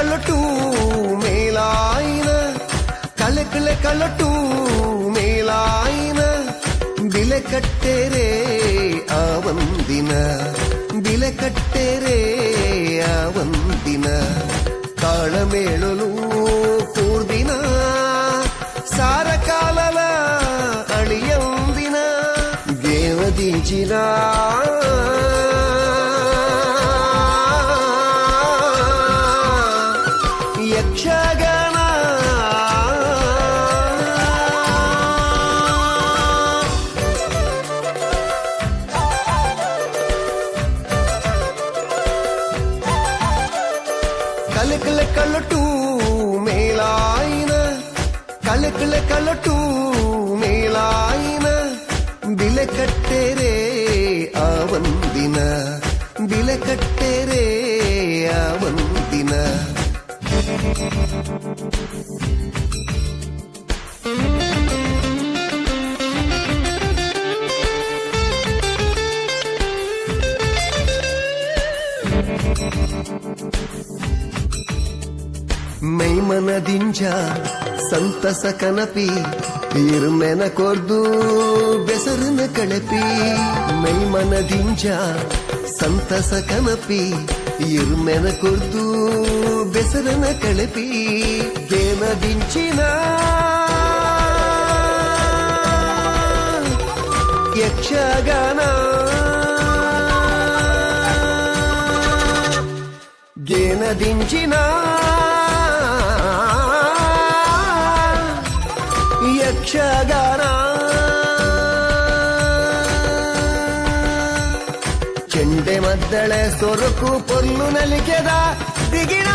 ಕಳ್ಳಟು ಮೇಲಾಯಿನ ಕಳ್ಳಟು ಮೇಲಾಯಿನ ಬಿಲೆ ಕಟ್ಟೆರೆ ಆವಂದಿನ ಬಿಲೆ ಕಟ್ಟೆರೆ ಆವಂದಿನ ತಾಳಮೇಳಲು ಕೂರ್ದಿನ ಸಾರಕಾಲಲ ಅಳಿಯಂದಿನ ದೇವದೀಜಿನ ಯಕ್ಷಗಾನ ಕಳ್ಳಟು ಮೇಲಾಯಿನ ಕಳ್ಳಟು ಮೇಲಾಯಿನ ಬಿಲೆ ಕಟ್ಟೆರೆ ಆವಂದಿನ ಬಿಲೆ ಕಟ್ಟೆರೆ ಆವಂದಿನ ಮೈಮನದಿಂಜ ಸಂತಸ ಕನಪಿ ಇರ್ಮೆನ ಕೊರ್ದು ಬೆಸರನ ಕಳಪಿ ಮೈಮನದಿಂಜ ಸಂತಸ ಕನಪಿ ಇರ್ಮೆನ ಕೊರ್ದು ಬೆಸರನ ಕಳಪಿ ಗೇನದಿಂಚಿನ ಯಕ್ಷಗಾನ ಗೇನದಿಂಚಿನ ಯಕ್ಷಗಾನ ಚೆಂಡೆ ಮದ್ದಳೆ ಸೊರಕು ಪೊಲ್ಲು ನಲಿಕೆದ ದಿಗಿಣ